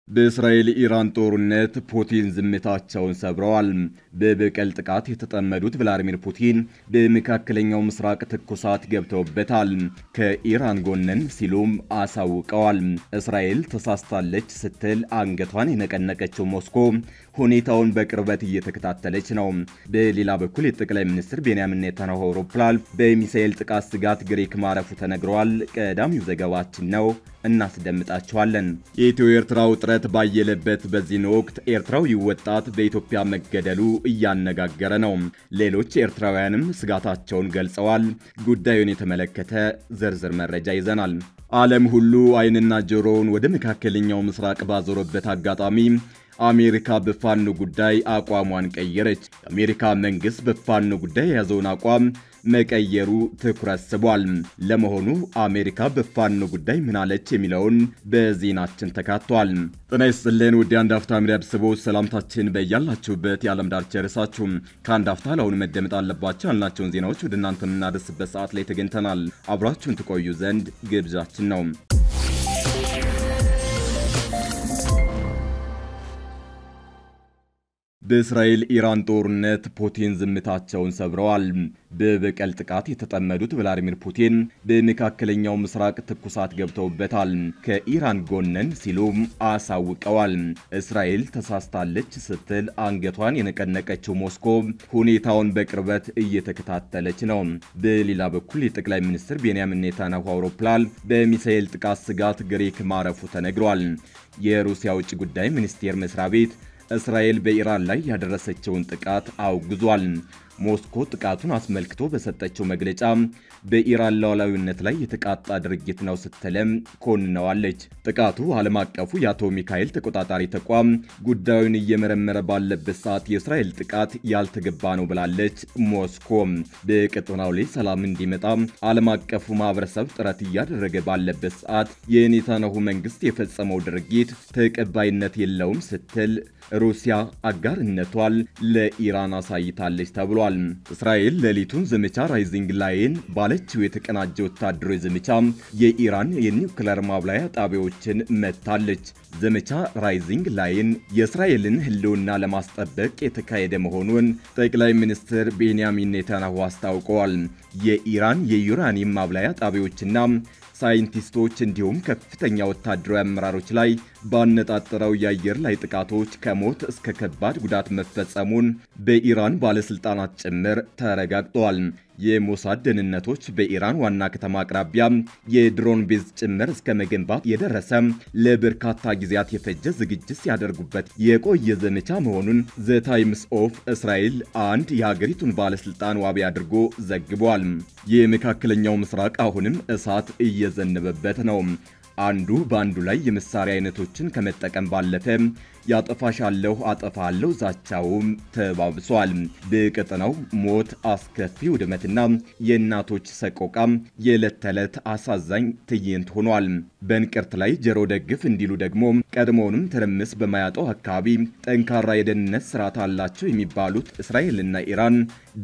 በእስራኤል ኢራን ጦርነት ፑቲን ዝምታቸውን ሰብረዋል። በበቀል ጥቃት የተጠመዱት ቭላዲሚር ፑቲን በመካከለኛው ምስራቅ ትኩሳት ገብተውበታል። ከኢራን ጎነን ሲሉም አሳውቀዋል። እስራኤል ተሳስታለች ስትል አንገቷን የነቀነቀችው ሞስኮ ሁኔታውን በቅርበት እየተከታተለች ነው። በሌላ በኩል የጠቅላይ ሚኒስትር ቤንያሚን ኔታንያሁ አውሮፕላን በሚሳኤል ጥቃት ስጋት ግሪክ ማረፉ ተነግሯል። ቀዳሚው ዘገባችን ነው፣ እናስደምጣችኋለን። የኢትዮ ኤርትራ ውጥረት ባየለበት በዚህ ወቅት ኤርትራዊ ወጣት በኢትዮጵያ መገደሉ እያነጋገረ ነው። ሌሎች ኤርትራውያንም ስጋታቸውን ገልጸዋል። ጉዳዩን የተመለከተ ዝርዝር መረጃ ይዘናል። ዓለም ሁሉ አይንና ጆሮውን ወደ መካከለኛው ምስራቅ ባዞረበት አጋጣሚ አሜሪካ በፋኖ ጉዳይ አቋሟን ቀየረች። የአሜሪካ መንግስት በፋኖ ጉዳይ የያዘውን አቋም መቀየሩ ትኩረት ስቧል። ለመሆኑ አሜሪካ በፋኖ ጉዳይ ምን አለች የሚለውን በዜናችን ተካቷል። ጤና ይስጥልን ውድ የአንድ አፍታ ሚዲያ ቤተሰቦች፣ ሰላምታችን በያላችሁበት የዓለም ዳርቻ ይድረሳችሁ። ከአንድ አፍታ ለአሁኑ መደመጥ አለባቸው ያልናቸውን ዜናዎች ወደ እናንተ የምናደርስበት ሰዓት ላይ ተገኝተናል። አብራችሁን ትቆዩ ዘንድ ግብዣችን ነው። በእስራኤል ኢራን ጦርነት ፑቲን ዝምታቸውን ሰብረዋል። በበቀል ጥቃት የተጠመዱት ቭላዲሚር ፑቲን በመካከለኛው ምስራቅ ትኩሳት ገብተውበታል። ከኢራን ጎነን ሲሉም አሳውቀዋል። እስራኤል ተሳስታለች ስትል አንገቷን የነቀነቀችው ሞስኮ ሁኔታውን በቅርበት እየተከታተለች ነው። በሌላ በኩል የጠቅላይ ሚኒስትር ቤንያሚን ኔታንያሁ አውሮፕላን በሚሳኤል ጥቃት ስጋት ግሪክ ማረፉ ተነግሯል። የሩሲያ ውጭ ጉዳይ ሚኒስቴር መስሪያ ቤት እስራኤል በኢራን ላይ ያደረሰችውን ጥቃት አውግዟል። ሞስኮ ጥቃቱን አስመልክቶ በሰጠችው መግለጫ በኢራን ሉዓላዊነት ላይ የተቃጣ ድርጊት ነው ስትልም ኮንነዋለች። ጥቃቱ ዓለም አቀፉ የአቶሚክ ኃይል ተቆጣጣሪ ተቋም ጉዳዩን እየመረመረ ባለበት ሰዓት የእስራኤል ጥቃት ያልተገባ ነው ብላለች። ሞስኮ በቀጠናው ላይ ሰላም እንዲመጣ ዓለም አቀፉ ማህበረሰብ ጥረት እያደረገ ባለበት ሰዓት የኔታንያሁ መንግስት የፈጸመው ድርጊት ተቀባይነት የለውም ስትል ሩሲያ አጋርነቷን ለኢራን አሳይታለች ተብሏል። እስራኤል ሌሊቱን ዘመቻ ራይዚንግ ላይን ባለችው የተቀናጀ ወታደራዊ ዘመቻ የኢራን የኒውክሌር ማብላያ ጣቢያዎችን መታለች። ዘመቻ ራይዚንግ ላይን የእስራኤልን ህልውና ለማስጠበቅ የተካሄደ መሆኑን ጠቅላይ ሚኒስትር ቤንያሚን ኔታንያሁ አስታውቀዋል። የኢራን የዩራኒየም ማብላያ ጣቢያዎችና ሳይንቲስቶች እንዲሁም ከፍተኛ ወታደራዊ አመራሮች ላይ ባነጣጠረው የአየር ላይ ጥቃቶች ከሞት እስከ ከባድ ጉዳት መፈጸሙን በኢራን ባለስልጣናት ጭምር ተረጋግጧል። የሞሳድ ደህንነቶች በኢራን ዋና ከተማ አቅራቢያ የድሮን ቤዝ ጭምር እስከ መገንባት የደረሰ ለበርካታ ጊዜያት የፈጀ ዝግጅት ሲያደርጉበት የቆየ ዘመቻ መሆኑን ዘ ታይምስ ኦፍ እስራኤል አንድ የሀገሪቱን ባለስልጣን ዋቢ አድርጎ ዘግቧል። የመካከለኛው ምስራቅ አሁንም እሳት እየዘነበበት ነው። አንዱ በአንዱ ላይ የመሳሪያ አይነቶችን ከመጠቀም ባለፈ ያጠፋሻለሁ አጠፋለሁ ዛቻውም ተባብሷል። በቀጠናው ሞት፣ አስከፊ ውድመትና የእናቶች ሰቆቃ የዕለት ተዕለት አሳዛኝ ትዕይንት ሆኗል። በእንቅርት ላይ ጆሮ ደግፍ እንዲሉ ደግሞ ቀድሞውንም ትርምስ በማያጠው አካባቢ ጠንካራ የደህንነት ስርዓት አላቸው የሚባሉት እስራኤልና ኢራን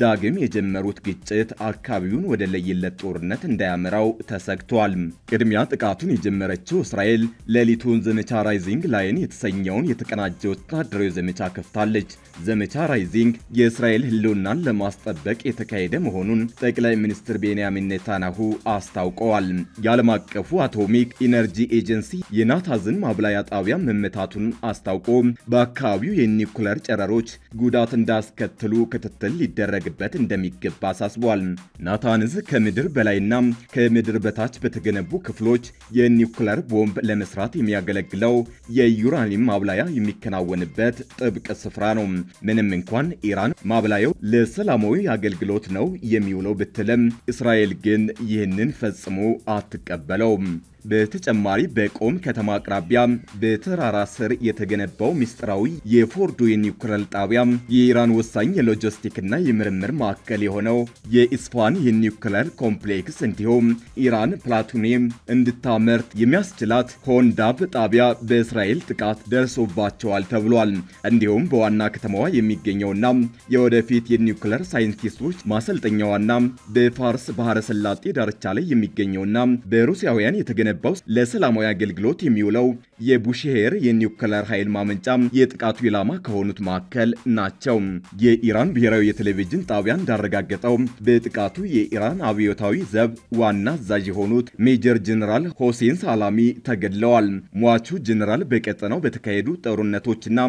ዳግም የጀመሩት ግጭት አካባቢውን ወደ ለየለት ጦርነት እንዳያመራው ተሰግቷል። ቅድሚያ ጥቃቱን የጀመረችው እስራኤል ሌሊቱን ዘመቻ ራይዚንግ ላይን የተሰኘውን የተቀናጀ ወታደራዊ ዘመቻ ከፍታለች። ዘመቻ ራይዚንግ የእስራኤል ህልውናን ለማስጠበቅ የተካሄደ መሆኑን ጠቅላይ ሚኒስትር ቤንያሚን ኔታንያሁ አስታውቀዋል። የዓለም አቀፉ አቶሚክ ኢነርጂ ኤጀንሲ የናታንዝን ማብላያ ጣቢያ መመታቱን አስታውቆ በአካባቢው የኒውክሌር ጨረሮች ጉዳት እንዳያስከትሉ ክትትል ሊደረግበት እንደሚገባ አሳስቧል። ናታንዝ ከምድር በላይና ከምድር በታች በተገነቡ ክፍሎች የኒውክሌር ቦምብ ለመስራት የሚያገለግለው የዩራኒየም ማብላያ የሚከናወንበት ጥብቅ ስፍራ ነው። ምንም እንኳን ኢራን ማብላያው ለሰላማዊ አገልግሎት ነው የሚውለው ብትልም እስራኤል ግን ይህንን ፈጽሞ አትቀበለውም። በተጨማሪ በቆም ከተማ አቅራቢያ በተራራ ስር የተገነባው ሚስጥራዊ የፎርዶ የኒውክሌር ጣቢያ የኢራን ወሳኝ የሎጂስቲክና የምርምር ማዕከል የሆነው የኢስፋሃን የኒውክሌር ኮምፕሌክስ እንዲሁም ኢራን ፕላቶኒየም እንድታመርት የሚያስችላት ሆንዳብ ጣቢያ በእስራኤል ጥቃት ደርሶባቸዋል ተብሏል። እንዲሁም በዋና ከተማዋ የሚገኘውና የወደፊት የኒውክሌር ሳይንቲስቶች ማሰልጠኛዋና በፋርስ ባህረ ሰላጤ ዳርቻ ላይ የሚገኘውና በሩሲያውያን የተገነባው ለሰላማዊ አገልግሎት የሚውለው የቡሼሄር የኒውክሌር ኃይል ማመንጫ የጥቃቱ ኢላማ ከሆኑት መካከል ናቸው። የኢራን ብሔራዊ የቴሌቪዥን ጣቢያ እንዳረጋገጠው በጥቃቱ የኢራን አብዮታዊ ዘብ ዋና አዛዥ የሆኑት ሜጀር ጀነራል ሆሴን ሳላሚ ተገድለዋል። ሟቹ ጀነራል በቀጠናው በተካሄዱ ጦርነቶችና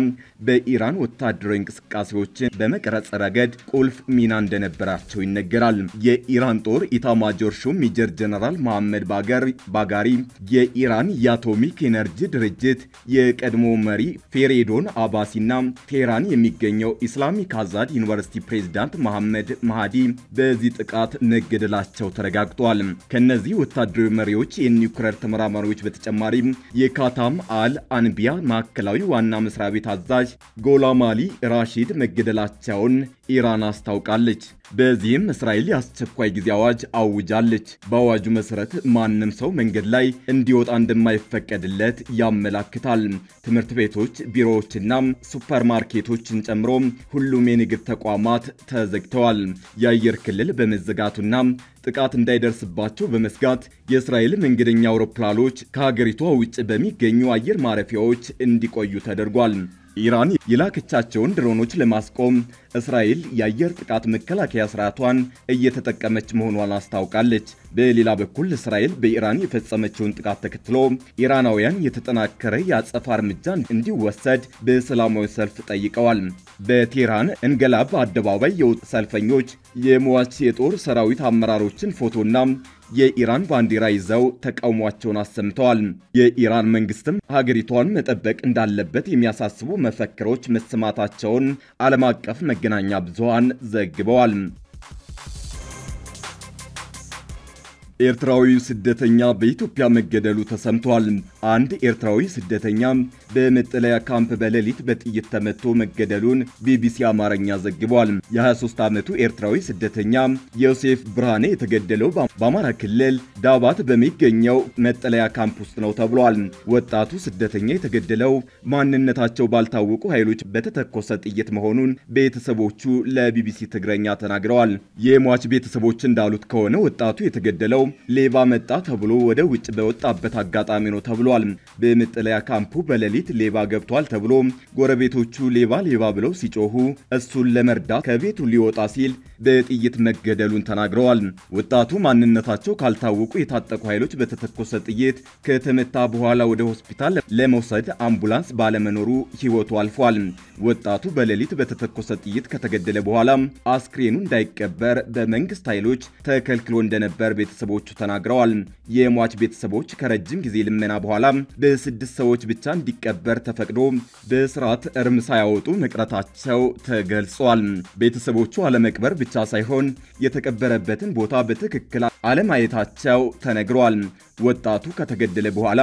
በኢራን ወታደራዊ እንቅስቃሴዎችን በመቅረጽ ረገድ ቁልፍ ሚና እንደነበራቸው ይነገራል። የኢራን ጦር ኢታማጆር ሹም ሜጀር ጀነራል መሐመድ ባጋሪ የኢራን የአቶሚክ ኤነርጂ ድርጅት የቀድሞ መሪ ፌሬዶን አባሲና ቴህራን የሚገኘው ኢስላሚክ አዛድ ዩኒቨርሲቲ ፕሬዝዳንት መሐመድ ማሃዲ በዚህ ጥቃት መገደላቸው ተረጋግጧል። ከነዚህ ወታደራዊ መሪዎች የኒውክሌር ተመራማሪዎች በተጨማሪ የካታም አል አንቢያ ማዕከላዊ ዋና መስሪያ ቤት አዛዥ ጎላም አሊ ራሺድ መገደላቸውን ኢራን አስታውቃለች። በዚህም እስራኤል የአስቸኳይ ጊዜ አዋጅ አውጃለች። በአዋጁ መሰረት ማንም ሰው መንገድ ላይ እንዲወጣ እንደማይፈቀድለት ያመላክታል። ትምህርት ቤቶች፣ ቢሮዎችና ሱፐርማርኬቶችን ጨምሮ ሁሉም የንግድ ተቋማት ተዘግተዋል። የአየር ክልል በመዘጋቱና ጥቃት እንዳይደርስባቸው በመስጋት የእስራኤል መንገደኛ አውሮፕላኖች ከሀገሪቷ ውጭ በሚገኙ አየር ማረፊያዎች እንዲቆዩ ተደርጓል። ኢራን የላከቻቸውን ድሮኖች ለማስቆም እስራኤል የአየር ጥቃት መከላከያ ስርዓቷን እየተጠቀመች መሆኗን አስታውቃለች። በሌላ በኩል እስራኤል በኢራን የፈጸመችውን ጥቃት ተከትሎ ኢራናውያን የተጠናከረ የአጸፋ እርምጃ እንዲወሰድ በሰላማዊ ሰልፍ ጠይቀዋል። በቴህራን እንገላብ አደባባይ የወጡ ሰልፈኞች የሟች የጦር ሰራዊት አመራሮችን ፎቶና የኢራን ባንዲራ ይዘው ተቃውሟቸውን አሰምተዋል። የኢራን መንግስትም ሀገሪቷን መጠበቅ እንዳለበት የሚያሳስቡ መፈክሮች መሰማታቸውን ዓለም አቀፍ መገናኛ ብዙሃን ዘግበዋል። ኤርትራዊ ስደተኛ በኢትዮጵያ መገደሉ ተሰምቷል። አንድ ኤርትራዊ ስደተኛ በመጠለያ ካምፕ በሌሊት በጥይት ተመቶ መገደሉን ቢቢሲ አማርኛ ዘግቧል። የ23 ዓመቱ ኤርትራዊ ስደተኛ ዮሴፍ ብርሃኔ የተገደለው በአማራ ክልል ዳባት በሚገኘው መጠለያ ካምፕ ውስጥ ነው ተብሏል። ወጣቱ ስደተኛ የተገደለው ማንነታቸው ባልታወቁ ኃይሎች በተተኮሰ ጥይት መሆኑን ቤተሰቦቹ ለቢቢሲ ትግረኛ ተናግረዋል። የሟች ቤተሰቦች እንዳሉት ከሆነ ወጣቱ የተገደለው ሌባ መጣ ተብሎ ወደ ውጭ በወጣበት አጋጣሚ ነው ተብሏል። በመጠለያ ካምፑ በሌሊት ሌባ ገብቷል ተብሎ ጎረቤቶቹ ሌባ ብለው ሲጮሁ እሱን ለመርዳት ከቤቱ ሊወጣ ሲል በጥይት መገደሉን ተናግረዋል። ወጣቱ ማንነታቸው ካልታወቁ የታጠቁ ኃይሎች በተተኮሰ ጥይት ከተመታ በኋላ ወደ ሆስፒታል ለመውሰድ አምቡላንስ ባለመኖሩ ሕይወቱ አልፏል። ወጣቱ በሌሊት በተተኮሰ ጥይት ከተገደለ በኋላ አስክሬኑ እንዳይቀበር በመንግስት ኃይሎች ተከልክሎ እንደነበር ቤተሰቦቹ ተናግረዋል። የሟች ቤተሰቦች ከረጅም ጊዜ ልመና በኋላ በ6 ሰዎች ብቻ እንዲቀበር ተፈቅዶ በስርዓት እርም ሳያወጡ መቅረታቸው ተገልጿል። ቤተሰቦቹ አለመቅበር ብቻ ሳይሆን የተቀበረበትን ቦታ በትክክል አለማየታቸው ተነግሯል። ወጣቱ ከተገደለ በኋላ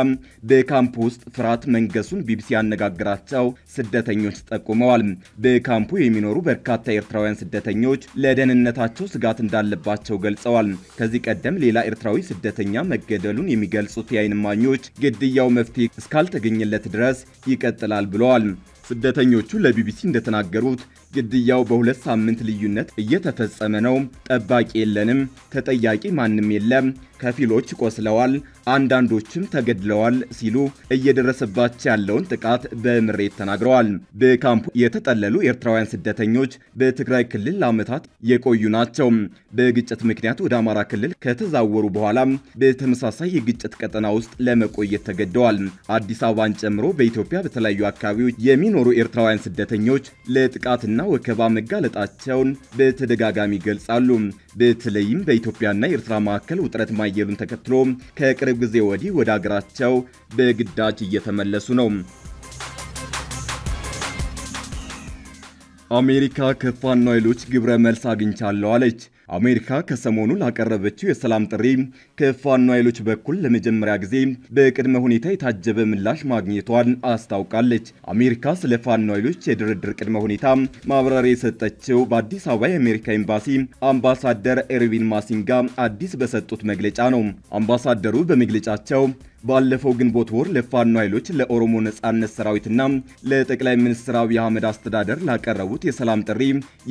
በካምፕ ውስጥ ፍርሃት መንገሱን ቢቢሲ ያነጋገራቸው ስደተኞች ጠቁመዋል። በካምፑ የሚኖሩ በርካታ ኤርትራውያን ስደተኞች ለደህንነታቸው ስጋት እንዳለባቸው ገልጸዋል። ከዚህ ቀደም ሌላ ኤርትራዊ ስደተኛ መገደሉን የሚገልጹት የዓይን እማኞች ግድያው መፍትሄ እስካልተገኘለት ድረስ ይቀጥላል ብለዋል። ስደተኞቹ ለቢቢሲ እንደተናገሩት ግድያው በ2 ሳምንት ልዩነት እየተፈጸመ ነው። ጠባቂ የለንም፣ ተጠያቂ ማንም የለም፣ ከፊሎች ቆስለዋል፣ አንዳንዶችም ተገድለዋል ሲሉ እየደረሰባቸው ያለውን ጥቃት በምሬት ተናግረዋል። በካምፑ የተጠለሉ ኤርትራውያን ስደተኞች በትግራይ ክልል ለዓመታት የቆዩ ናቸው። በግጭት ምክንያት ወደ አማራ ክልል ከተዛወሩ በኋላ በተመሳሳይ የግጭት ቀጠና ውስጥ ለመቆየት ተገደዋል። አዲስ አበባን ጨምሮ በኢትዮጵያ በተለያዩ አካባቢዎች የሚኖሩ ኤርትራውያን ስደተኞች ለጥቃትና ወከባ መጋለጣቸውን በተደጋጋሚ ገልጻሉ። በተለይም በኢትዮጵያና ኤርትራ መካከል ውጥረት ማየሉን ተከትሎ ከቅርብ ጊዜ ወዲህ ወደ ሀገራቸው በግዳጅ እየተመለሱ ነው። አሜሪካ ከፋኖ ኃይሎች ግብረ መልስ አግኝቻለሁ አለች። አሜሪካ ከሰሞኑ ላቀረበችው የሰላም ጥሪ ከፋኖ ኃይሎች በኩል ለመጀመሪያ ጊዜ በቅድመ ሁኔታ የታጀበ ምላሽ ማግኘቷን አስታውቃለች። አሜሪካ ስለ ፋኖ ኃይሎች የድርድር ቅድመ ሁኔታ ማብራሪያ የሰጠችው በአዲስ አበባ የአሜሪካ ኤምባሲ አምባሳደር ኤርቪን ማሲንጋ አዲስ በሰጡት መግለጫ ነው። አምባሳደሩ በመግለጫቸው ባለፈው ግንቦት ወር ለፋኖ ኃይሎች ለኦሮሞ ነጻነት ሰራዊትና ለጠቅላይ ሚኒስትር አብይ አህመድ አስተዳደር ላቀረቡት የሰላም ጥሪ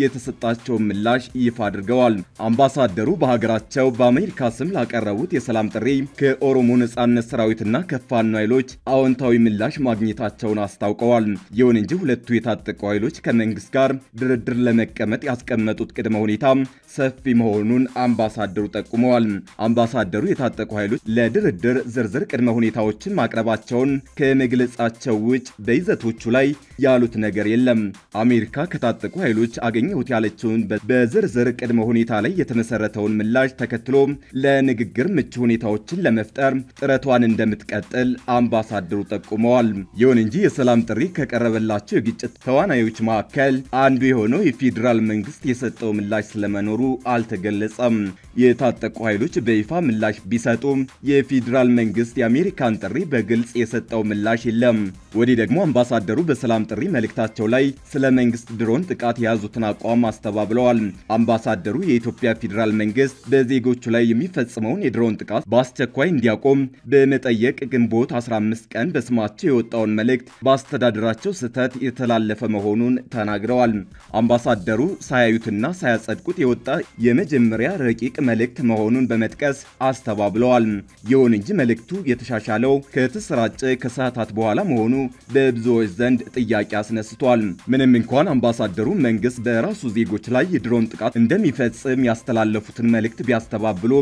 የተሰጣቸውን ምላሽ ይፋ አድርገዋል። አምባሳደሩ በሀገራቸው በአሜሪካ ስም ላቀረቡት የሰላም ጥሪ ከኦሮሞ ነጻነት ሰራዊትና ከፋኖ ኃይሎች አዎንታዊ ምላሽ ማግኘታቸውን አስታውቀዋል። ይሁን እንጂ ሁለቱ የታጠቁ ኃይሎች ከመንግስት ጋር ድርድር ለመቀመጥ ያስቀመጡት ቅድመ ሁኔታ ሰፊ መሆኑን አምባሳደሩ ጠቁመዋል። አምባሳደሩ የታጠቁ ኃይሎች ለድርድር ዝርዝር ቅድመ ሁኔታዎችን ማቅረባቸውን ከመግለጻቸው ውጭ በይዘቶቹ ላይ ያሉት ነገር የለም። አሜሪካ ከታጠቁ ኃይሎች አገኘሁት ያለችውን በዝርዝር ቅድመ ሁኔታ ላይ የተመሰረተውን ምላሽ ተከትሎ ለንግግር ምቹ ሁኔታዎችን ለመፍጠር ጥረቷን እንደምትቀጥል አምባሳደሩ ጠቁመዋል። ይሁን እንጂ የሰላም ጥሪ ከቀረበላቸው የግጭት ተዋናዮች መካከል አንዱ የሆነው የፌዴራል መንግስት የሰጠው ምላሽ ስለመኖሩ አልተገለጸም። የታጠቁ ኃይሎች በይፋ ምላሽ ቢሰጡም የፌዴራል መንግስት የአሜሪካን ጥሪ በግልጽ የሰጠው ምላሽ የለም። ወዲህ ደግሞ አምባሳደሩ በሰላም ጥሪ መልእክታቸው ላይ ስለ መንግስት ድሮን ጥቃት የያዙትን አቋም አስተባብለዋል። አምባሳደሩ የኢትዮጵያ ፌዴራል መንግስት በዜጎቹ ላይ የሚፈጽመውን የድሮን ጥቃት በአስቸኳይ እንዲያቆም በመጠየቅ ግንቦት 15 ቀን በስማቸው የወጣውን መልእክት በአስተዳደራቸው ስህተት የተላለፈ መሆኑን ተናግረዋል። አምባሳደሩ ሳያዩትና ሳያጸድቁት የወጣ የመጀመሪያ ረቂቅ መልእክት መሆኑን በመጥቀስ አስተባብለዋል። ይሁን እንጂ መልእክቱ የተሻሻለው ከተሰራጨ ከሰዓታት በኋላ መሆኑ በብዙዎች ዘንድ ጥያቄ አስነስቷል። ምንም እንኳን አምባሳደሩ መንግስት በራሱ ዜጎች ላይ የድሮን ጥቃት እንደሚፈጽም ያስተላለፉትን መልእክት ቢያስተባብሉ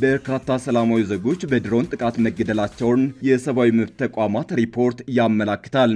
በርካታ ሰላማዊ ዜጎች በድሮን ጥቃት መገደላቸውን የሰብአዊ መብት ተቋማት ሪፖርት ያመላክታል።